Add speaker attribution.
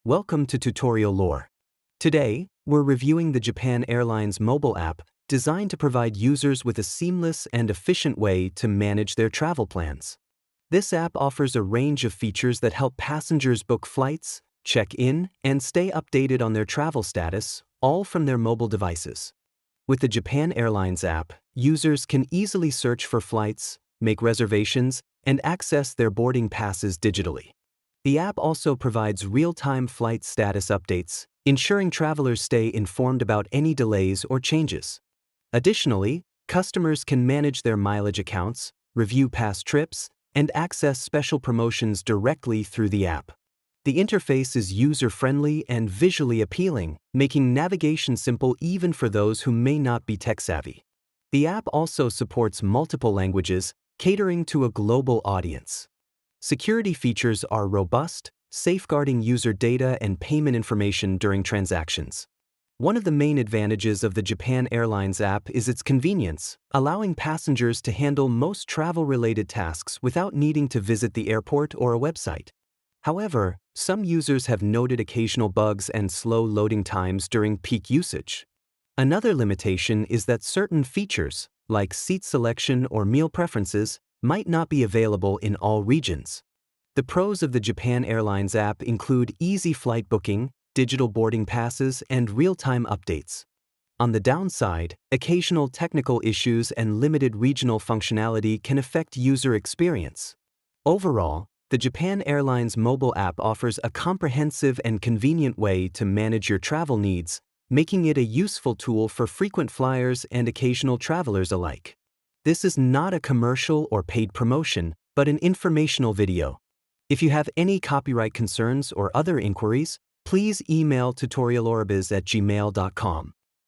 Speaker 1: Welcome to Tutorial Lore. Today, we're reviewing the Japan Airlines mobile app designed to provide users with a seamless and efficient way to manage their travel plans. This app offers a range of features that help passengers book flights, check in, and stay updated on their travel status, all from their mobile devices. With the Japan Airlines app, users can easily search for flights, make reservations, and access their boarding passes digitally. The app also provides real-time flight status updates, ensuring travelers stay informed about any delays or changes. Additionally, customers can manage their mileage accounts, review past trips, and access special promotions directly through the app. The interface is user-friendly and visually appealing, making navigation simple even for those who may not be tech-savvy. The app also supports multiple languages, catering to a global audience. Security features are robust, safeguarding user data and payment information during transactions. One of the main advantages of the Japan Airlines app is its convenience, allowing passengers to handle most travel-related tasks without needing to visit the airport or a website. However, some users have noted occasional bugs and slow loading times during peak usage. Another limitation is that certain features, like seat selection or meal preferences, might not be available in all regions. The pros of the Japan Airlines app include easy flight booking, digital boarding passes, and real-time updates. On the downside, occasional technical issues and limited regional functionality can affect user experience. Overall, the Japan Airlines mobile app offers a comprehensive and convenient way to manage your travel needs, making it a useful tool for frequent flyers and occasional travelers alike. This is not a commercial or paid promotion, but an informational video. If you have any copyright concerns or other inquiries, please email tutorialorbiz@gmail.com.